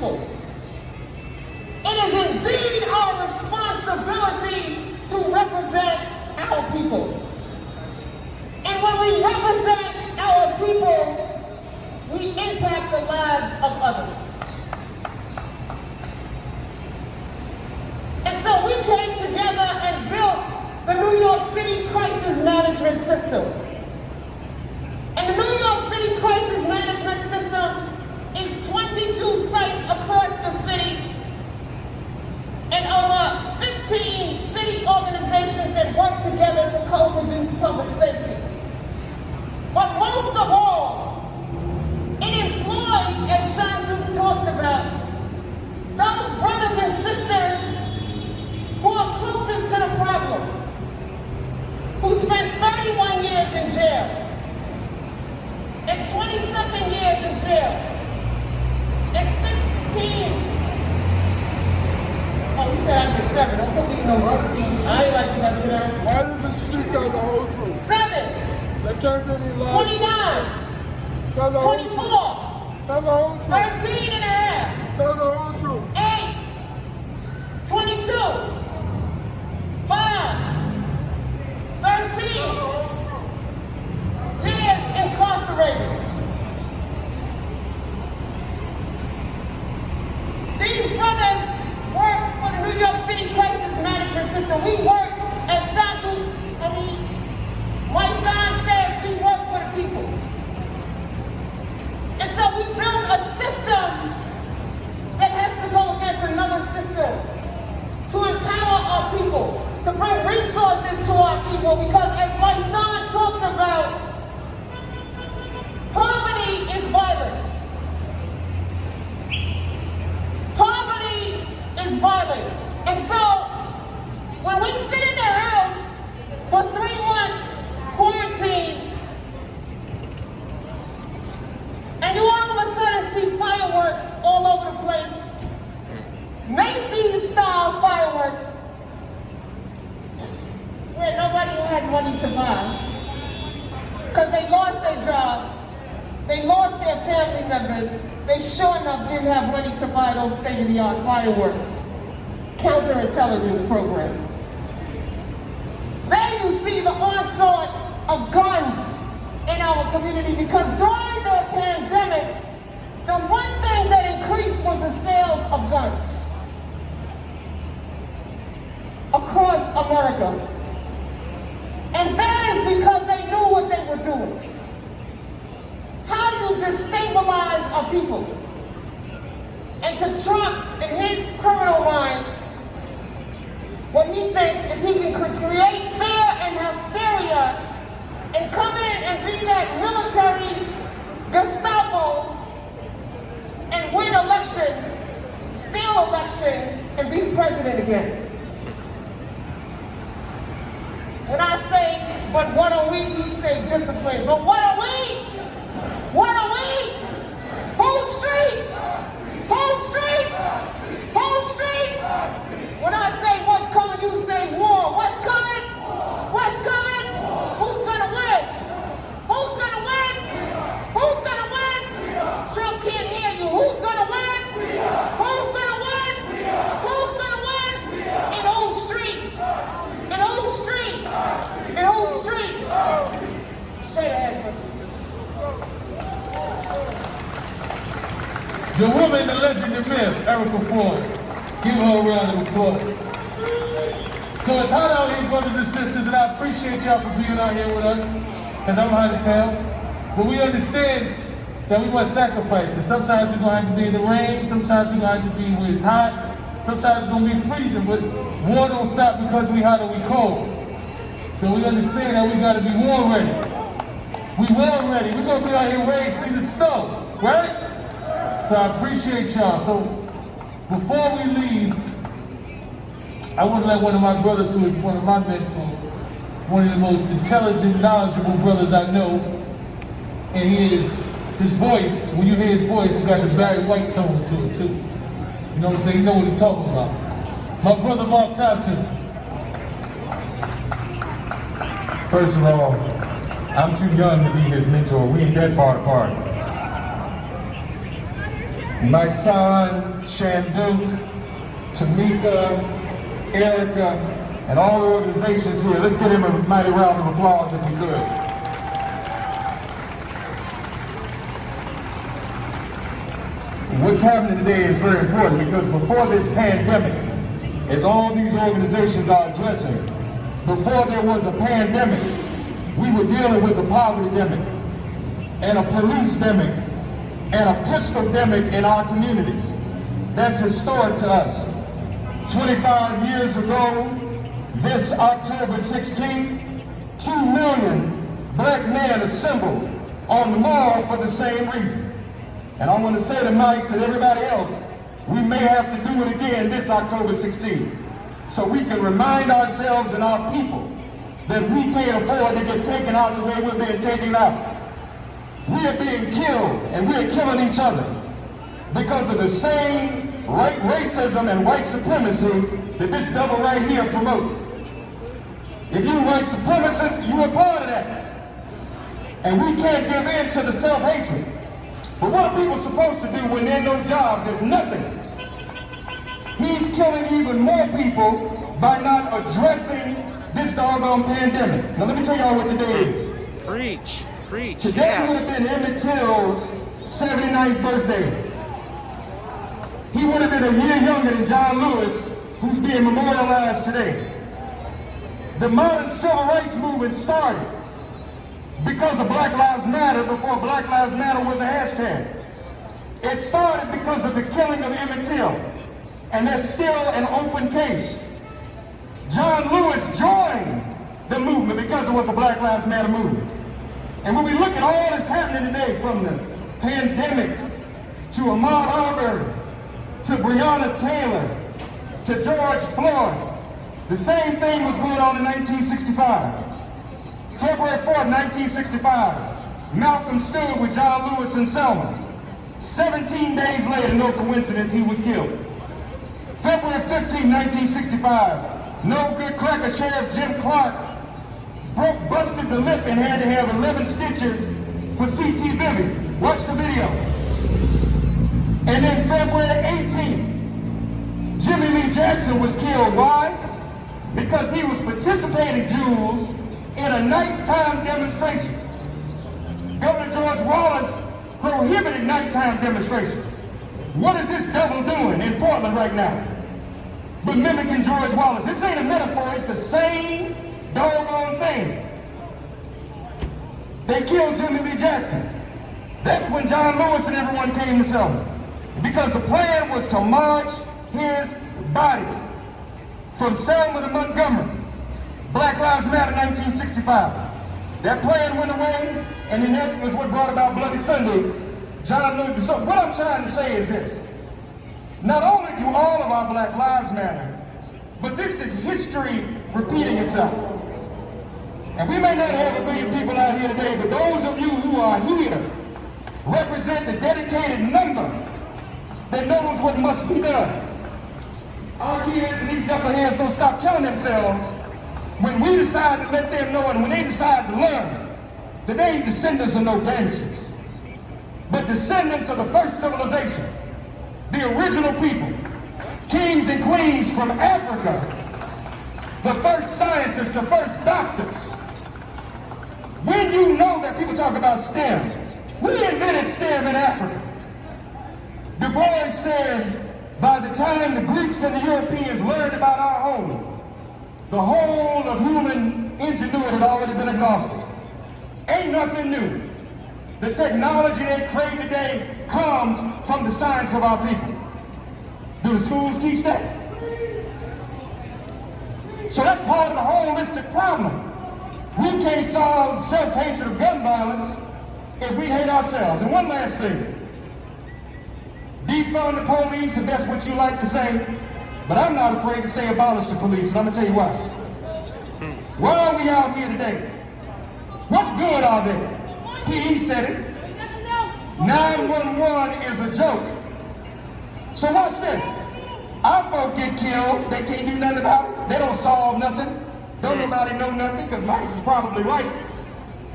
people. It is indeed our responsibility to represent our people. And when we represent our people, we impact the lives of others. And so we came together and built the New York City Crisis Management System. And the New York City Crisis Management System is 22 sites across the city and over 15 city organizations that work together to co-produce public safety. But most of all, it employs, as Shandu talked about, those brothers and sisters who are closest to the problem, who spent 31 years in jail, and 20-something years in jail, and 16, oh, he said I did 7, don't put me in no 16. I ain't like to mess it up. Why did the street tell the whole truth? 7. They can't do any lies. 29. Tell the 24. Tell the whole truth. 13 and a half. Tell the whole truth. 8. 22. 5. 13. Years incarcerated. These brothers work for the New York City Crisis Management System. We work, as my son says, we work for the people. And so we build a system that has to go against another system to empower our people, to bring resources to our people, because as my son talked about, poverty is violence. Poverty is violence. And so when we sit in their house for 3 months, quarantine, and you all of a sudden see fireworks all over the place, Macy's-style fireworks, where nobody had money to buy, because they lost their job, they lost their family members, they sure enough didn't have money to buy those state-of-the-art fireworks. Counterintelligence program. Then you see the onslaught of guns in our community, because during the pandemic, the one thing that increased was the sales of guns across America. And that is because they knew what they were doing. How do you destabilize a people? And to Trump, in his criminal mind, what he thinks is he can create fear and hysteria and come in and be that military Gestapo and win election, steal election, and be president again. When I say, but what are we, you say discipline. But what are we? What are we? Home streets! Home streets! Home streets! When I say what's coming, you say war. What's coming? What's coming? Who's gonna win? Who's gonna win? Who's gonna win? Trump can't hear you. Who's gonna win? Who's gonna win? Who's gonna win? In old streets. In old streets. In old streets. Straight ahead. The woman, the legend, the myth, Erica Ford. Give her a round of applause. So it's hot out here, brothers and sisters, and I appreciate y'all for being out here with us, because I'm hot as hell. But we understand that we must sacrifice it. Sometimes we're going to have to be in the rain, sometimes we're going to have to be where it's hot, sometimes it's going to be freezing, but war don't stop because we hot or we cold. So we understand that we got to be war ready. We war ready. We're going to be out here ready to see the snow, right? So I appreciate y'all. So before we leave, I want to let one of my brothers, who is one of my mentors, one of the most intelligent, knowledgeable brothers I know, and his voice, when you hear his voice, it's got the Barry White tone to it too. You know what I'm saying? You know what he's talking about. My brother Mark Thompson. First of all, I'm too young to be his mentor. We ain't that far apart. my son, Shanduke, Tamika, Erica, and all the organizations here. Let's give him a mighty round of applause if we could. What's happening today is very important because before this pandemic, as all these organizations are addressing, before there was a pandemic, we were dealing with a poverty-demic and a police-demic and a pistol-demic in our communities. That's historic to us. 25 years ago, this October 16th, 2 million black men assembled on the mall for the same reason. And I want to say to Mike and everybody else, we may have to do it again this October 16th, so we can remind ourselves and our people that we can't afford to get taken out the way we're being taken out. We are being killed, and we're killing each other because of the same racism and white supremacy that this devil right here promotes. If you're white supremacist, you are part of that. And we can't give in to the self-hatred. But what are people supposed to do when there are no jobs? There's nothing. He's killing even more people by not addressing this doggone pandemic. Now let me tell y'all what today is. Preach. Today would have been Emmett Till's 79th birthday. He would have been a year younger than John Lewis, who's being memorialized today. The modern civil rights movement started because of Black Lives Matter before Black Lives Matter was a hashtag. It started because of the killing of Emmett Till, and that's still an open case. John Lewis joined the movement because it was a Black Lives Matter movement. And when we look at all that's happening today, from the pandemic to Ahmaud Arbery, to Breonna Taylor, to George Floyd, the same thing was going on in 1965. February 4th, 1965, Malcolm stood with John Lewis in Selma. 17 days later, no coincidence, he was killed. February 15, 1965, no good cracker Sheriff Jim Clark busted the lip and had to have 11 stitches for C.T. Bibby. Watch the video. And then February 18th, Jimmy Lee Jackson was killed. Why? Because he was participating, Jules, in a nighttime demonstration. Governor George Wallace prohibited nighttime demonstrations. What is this devil doing in Portland right now? But mimicking George Wallace. This ain't a metaphor, it's the same doggone thing. They killed Jimmy Lee Jackson. That's when John Lewis and everyone came to Selma. Because the plan was to march his body from Selma to Montgomery. Black Lives Matter 1965. That plan went away, and then that was what brought about Bloody Sunday. John Lewis. So what I'm trying to say is this. Not only do all of our Black Lives matter, but this is history repeating itself. And we may not have 1 million people out here today, but those of you who are here represent the dedicated number that knows what must be done. Our kids and these knuckleheads don't stop killing themselves when we decide to let them know, and when they decide to learn that they ain't descendants of no gangsters, but descendants of the first civilization, the original people, kings and queens from Africa, the first scientists, the first doctors. When you know that people talk about STEM, we invented STEM in Africa. Du Bois said, by the time the Greeks and the Europeans learned about our home, the whole of human ingenuity had already been exhausted. Ain't nothing new. The technology they create today comes from the science of our people. Do the schools teach that? So that's part of the holistic problem. We can't solve self-hatred of gun violence if we hate ourselves. And one last thing. Defund the police, if that's what you like to say, but I'm not afraid to say abolish the police, and I'm going to tell you why. Why are we out here today? What good are they? He said it. 911 is a joke. So watch this. Our folk get killed, they can't do nothing about it. They don't solve nothing. Don't nobody know nothing, because Mike is probably right.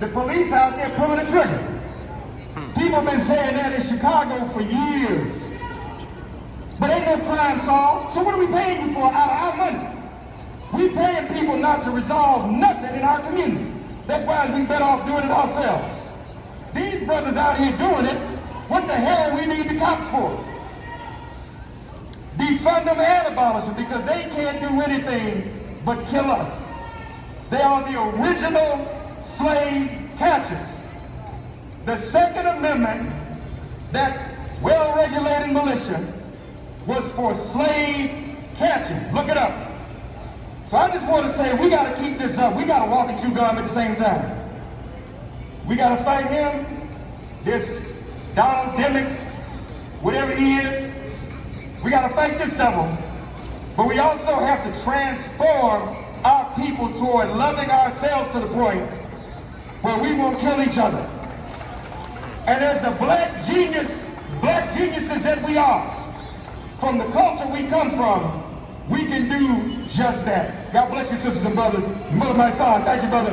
The police out there pulling the trigger. People have been saying that in Chicago for years. ain't no crime solved. So what are we paying you for out of our money? We paying people not to resolve nothing in our community. That's why we better off doing it ourselves. These brothers out here doing it, what the hell we need the cops for? Defund them and abolish them because they can't do anything but kill us. They are the original slave catchers. The Second Amendment, that well-regulated militia, was for slave catching. Look it up. So I just want to say we got to keep this up. We got to walk and chew gum at the same time. We got to fight him, this Donald Dimmick, whatever he is. We got to fight this devil. But we also have to transform our people toward loving ourselves to the point where we won't kill each other. And as the black geniuses that we are, from the culture we come from, we can do just that. God bless you, sisters and brothers. Mother, my son, thank you, brother.